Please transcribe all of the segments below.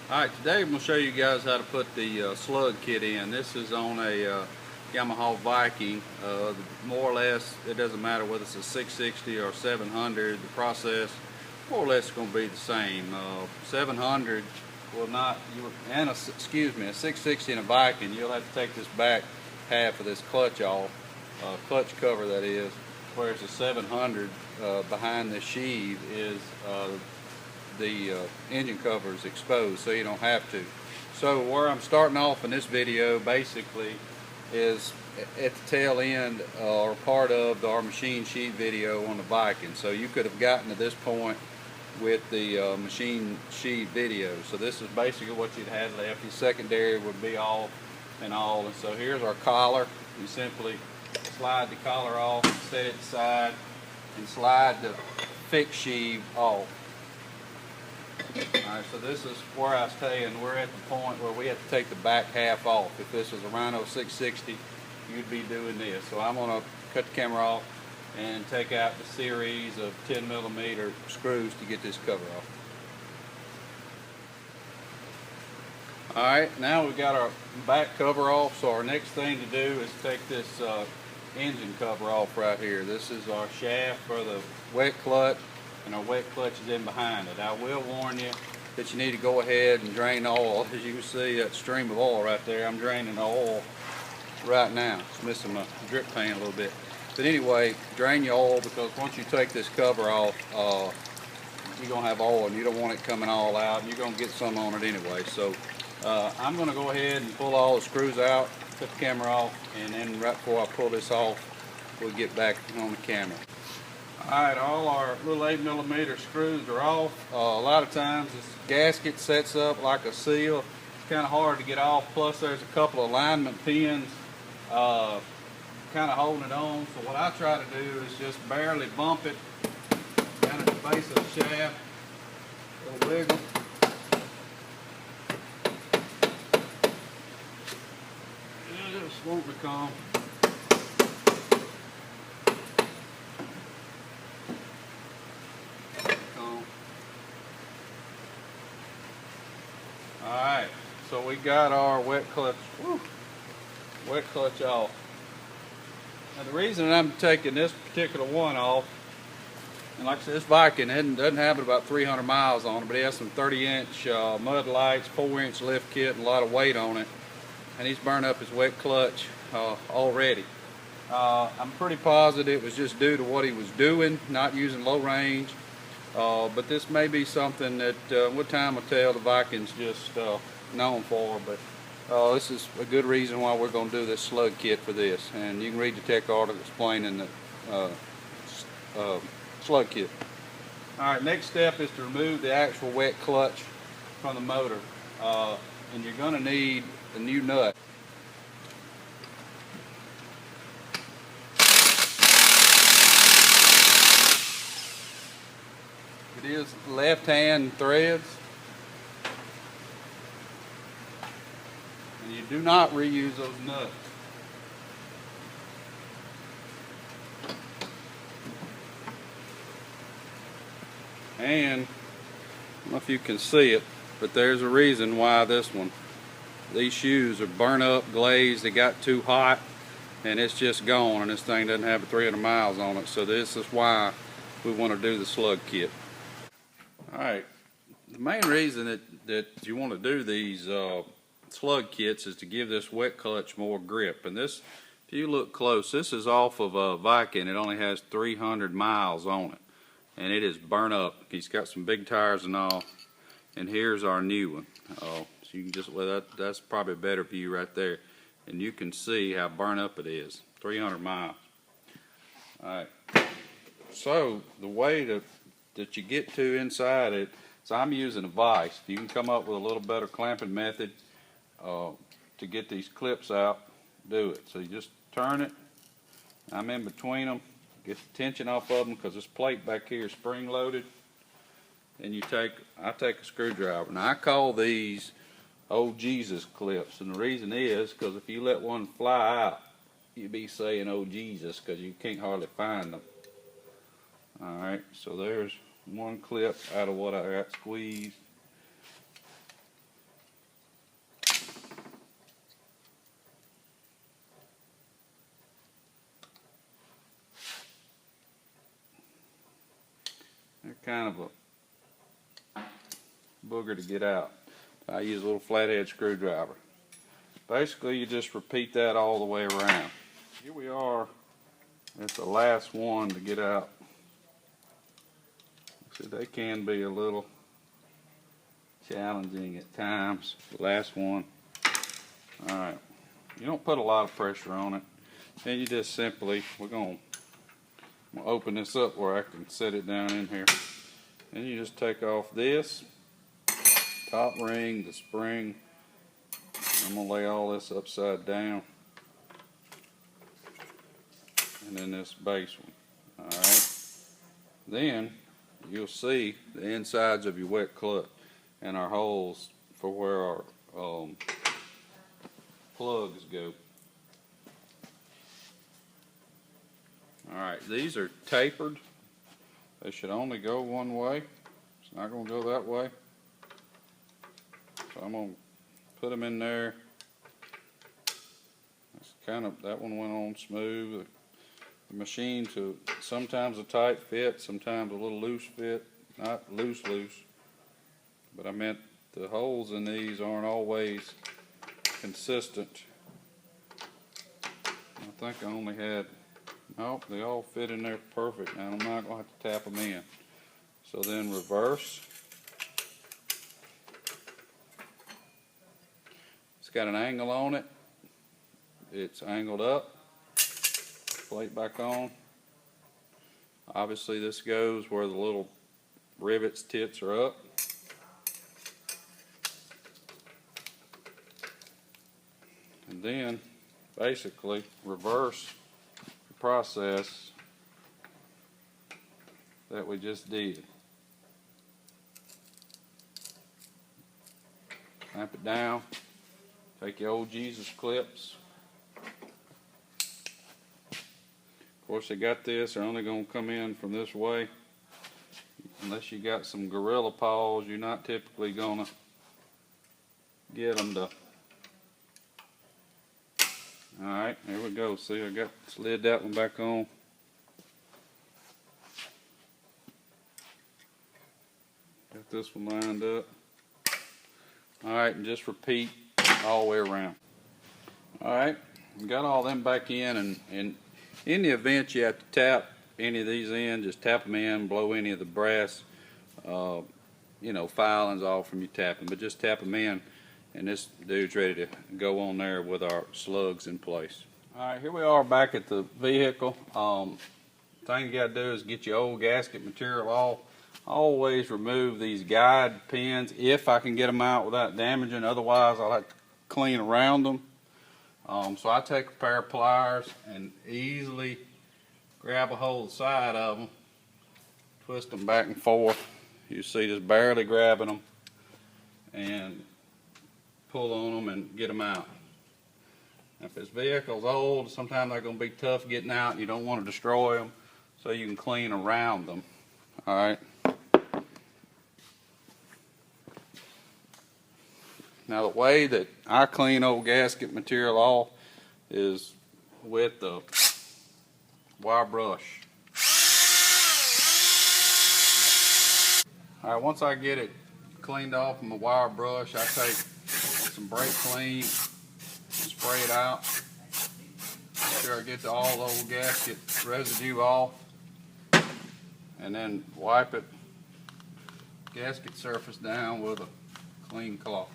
Alright, today I'm going to show you guys how to put the slug kit in. This is on a Yamaha Viking. More or less, it doesn't matter whether it's a 660 or 700, the process more or less is going to be the same. 700 will not, and a 660 and a Viking, you'll have to take this back half of this clutch off, clutch cover that is, whereas the 700 behind the sheave is the engine cover is exposed, so you don't have to. So where I'm starting off in this video basically is at the tail end or part of our machine sheet video on the Viking. So you could have gotten to this point with the machine sheet video. So this is basically what you'd had left. Your secondary would be off and all. And so here's our collar. You simply slide the collar off, set it aside, and slide the fixed sheave off. Alright, so this is where I was saying we're at the point where we have to take the back half off. If this was a Rhino 660, you'd be doing this. So I'm going to cut the camera off and take out the series of 10mm screws to get this cover off. Alright, now we've got our back cover off, so our next thing to do is take this engine cover off right here. This is our shaft for the wet clutch, and our wet clutch is in behind it. I will warn you that you need to go ahead and drain the oil. As you can see, that stream of oil right there, I'm draining the oil right now. It's missing my drip pan a little bit. But anyway, drain your oil, because once you take this cover off, you're going to have oil and you don't want it coming all out, and you're going to get some on it anyway. So I'm going to go ahead and pull all the screws out, cut the camera off, and then right before I pull this off, we'll get back on the camera. Alright, all our little 8mm screws are off. A lot of times this gasket sets up like a seal. It's kind of hard to get off, plus there's a couple of alignment pins kind of holding it on. So what I try to do is just barely bump it down at the base of the shaft. A little wiggle. Just won't become. Alright, so we got our wet clutch off. Now the reason I'm taking this particular one off, and like I said, this Viking doesn't have about 300 miles on it, but it has some 30-inch mud lights, 4-inch lift kit, and a lot of weight on it. And he's burned up his wet clutch already. I'm pretty positive it was just due to what he was doing, not using low range. But this may be something that what time will tell, the Viking's just known for, but this is a good reason why we're going to do this slug kit for this. And you can read the tech article explaining the slug kit. Alright, next step is to remove the actual wet clutch from the motor. And you're going to need a new nut. It is left-hand threads, and you do not reuse those nuts. And I don't know if you can see it, but there's a reason why these shoes are burnt up, glazed, they got too hot, and it's just gone, and this thing doesn't have 300 miles on it. So this is why we want to do the slug kit. Alright, the main reason that you want to do these slug kits is to give this wet clutch more grip. And this, if you look close, this is off of a Viking. It only has 300 miles on it, and it is burnt up. He's got some big tires and all. And here's our new one. So you can just, well, that's probably a better view right there, and you can see how burnt up it is. 300 miles. Alright, so the way that you get to inside it, so I'm using a vise. You can come up with a little better clamping method to get these clips out, do it. So you just turn it, I'm in between them, get the tension off of them, because this plate back here is spring loaded. And I take a screwdriver. Now I call these "Oh Jesus" clips, and the reason is because if you let one fly out, you'd be saying "Oh Jesus," because you can't hardly find them. Alright, so there's one clip out of what I got squeezed. kind of a booger to get out. I use a little flathead screwdriver. Basically, you just repeat that all the way around. Here we are at the last one to get out. See, they can be a little challenging at times. The last one. Alright. You don't put a lot of pressure on it. And you just simply, I'm going to open this up where I can set it down in here. And you just take off this top ring, the spring. I'm going to lay all this upside down. And then this base one. Alright. Then you'll see the insides of your wet clutch and our holes for where our plugs go. Alright, these are tapered. They should only go one way. It's not going to go that way. So I'm going to put them in there. That's that one went on smooth. The machine, to sometimes a tight fit, sometimes a little loose fit. Not loose, but I meant the holes in these aren't always consistent. I think I only had, nope, they all fit in there perfect. Now I'm not going to have to tap them in. So then reverse. It's got an angle on it. It's angled up. Plate back on. Obviously this goes where the little rivets tits are up. And then basically reverse the process that we just did. Clamp it down. Take your old Jesus clips. Of course, they got this. They're only going to come in from this way. Unless you got some gorilla paws, you're not typically going to get them to. Alright, there we go. See, I got slid that one back on. Got this one lined up. Alright, and just repeat all the way around. Alright, got all them back in, and in the event you have to tap any of these in, just tap them in, blow any of the brass, filings off from your tapping, but just tap them in, and this dude's ready to go on there with our slugs in place. Alright, here we are back at the vehicle. Thing you got to do is get your old gasket material off. Always remove these guide pins if I can get them out without damaging, otherwise I'll have to clean around them. So I take a pair of pliers and easily grab a hold of the side of them, twist them back and forth. You see just barely grabbing them, and pull on them and get them out. If this vehicle's old, sometimes they're going to be tough getting out and you don't want to destroy them, so you can clean around them. Alright. Now the way that I clean old gasket material off is with the wire brush. Alright, once I get it cleaned off with my wire brush, I take some brake clean, spray it out. Make sure I get all the old gasket residue off, and then wipe it, gasket surface down with a clean cloth.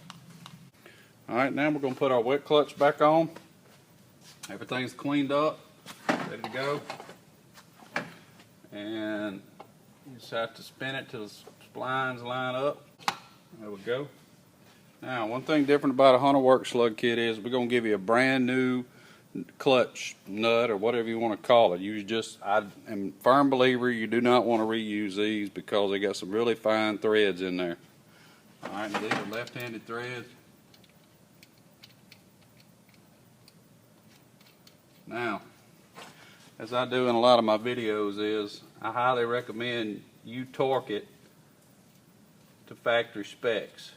Alright, now we're going to put our wet clutch back on. Everything's cleaned up, ready to go. And you just have to spin it till the splines line up. There we go. Now, one thing different about a Hunter Works Slug Kit is we're going to give you a brand new clutch nut, or whatever you want to call it. I am a firm believer you do not want to reuse these because they got some really fine threads in there. Alright, these are left-handed threads. Now, as I do in a lot of my videos, is I highly recommend you torque it to factory specs.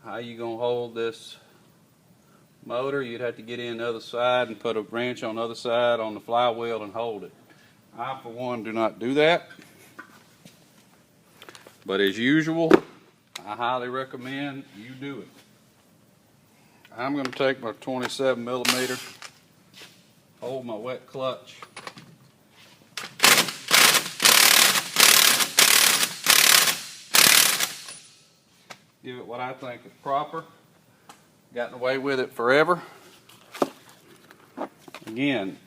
How you gonna hold this motor? You'd have to get in the other side and put a wrench on the other side on the flywheel and hold it. I, for one, do not do that. But as usual, I highly recommend you do it. I'm going to take my 27mm, hold my wet clutch, give it what I think is proper. Gotten away with it forever. Again,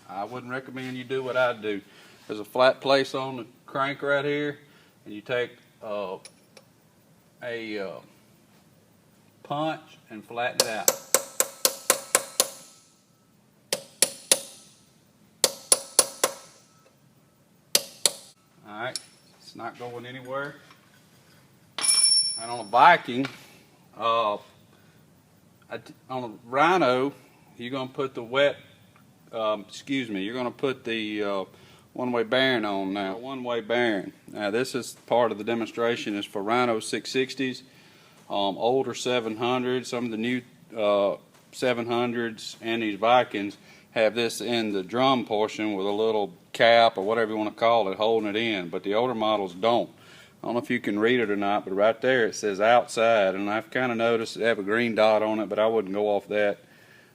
I wouldn't recommend you do what I do. There's a flat place on the crank right here, and you take a punch and flatten it out. Alright, it's not going anywhere. And on a Viking, on a rhino, you're going to put the wet, you're going to put the one-way bearing on now. One-way bearing. Now this is part of the demonstration is for rhino 660s, older 700s, some of the new 700s and these Vikings have this in the drum portion with a little cap or whatever you want to call it holding it in, but the older models don't. I don't know if you can read it or not, but right there it says outside, and I've kind of noticed they have a green dot on it, but I wouldn't go off that.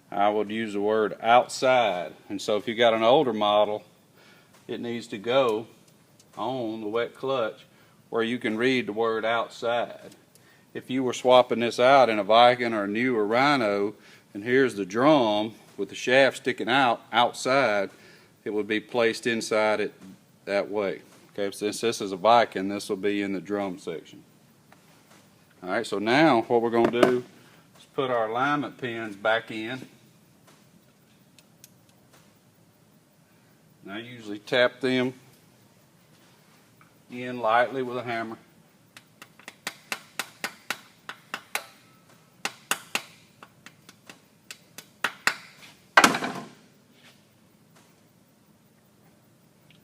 I would use the word outside. And so if you got an older model, it needs to go on the wet clutch where you can read the word outside. If you were swapping this out in a Viking or a newer rhino, and here's the drum with the shaft sticking out outside, it would be placed inside it that way. Okay, since this is a Viking, this will be in the drum section. Alright, so now what we're going to do is put our alignment pins back in. I usually tap them in lightly with a hammer.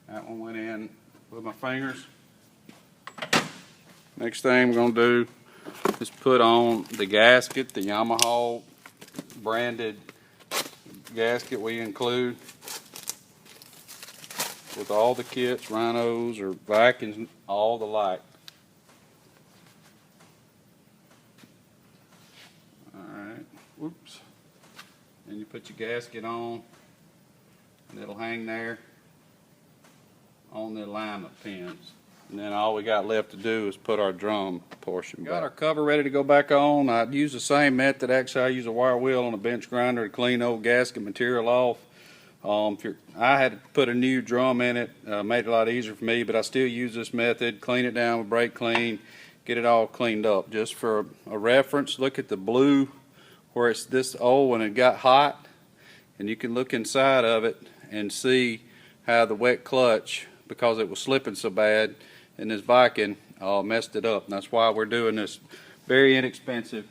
That one went in with my fingers. Next thing we're going to do is put on the gasket, the Yamaha branded gasket we include with all the kits, rhinos or Vikings, all the like. Alright, whoops. And you put your gasket on, and it'll hang there on the alignment pins. And then all we got left to do is put our drum portion back. Got our cover ready to go back on. I'd use the same method. Actually, I use a wire wheel on a bench grinder to clean old gasket material off. I had to put a new drum in it, made it a lot easier for me, but I still use this method. Clean it down with brake clean, get it all cleaned up. Just for a reference, look at the blue where it's this old when it got hot, and you can look inside of it and see how the wet clutch, because it was slipping so bad in this Viking, messed it up. And that's why we're doing this very inexpensive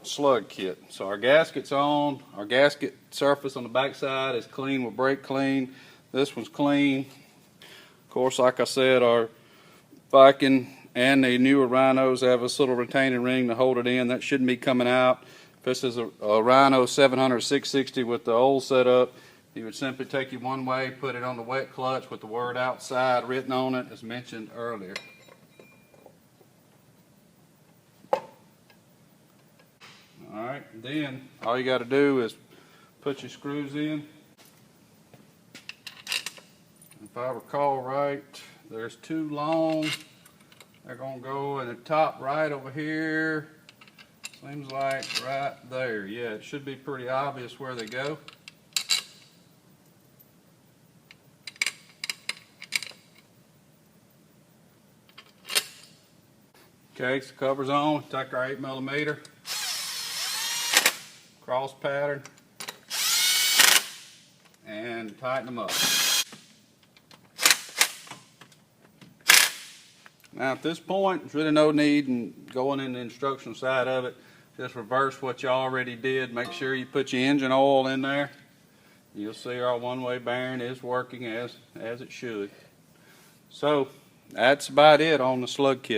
slug kit. So our gasket's on. Our gasket surface on the back side is clean with brake clean. This one's clean. Of course, like I said, our Viking and the newer rhinos have this little retaining ring to hold it in. That shouldn't be coming out. If this is a rhino 700 660 with the old setup, you would simply take it one way, put it on the wet clutch with the word outside written on it as mentioned earlier. Alright, then all you got to do is put your screws in. If I recall right, there's two long. They're going to go in the top right over here. Seems like right there. Yeah, it should be pretty obvious where they go. Okay, so the cover's on. Take our 8mm. Cross pattern and tighten them up. Now at this point there's really no need in going in the instructional side of it. Just reverse what you already did. Make sure you put your engine oil in there. You'll see our one-way bearing is working as it should. So that's about it on the slug kit.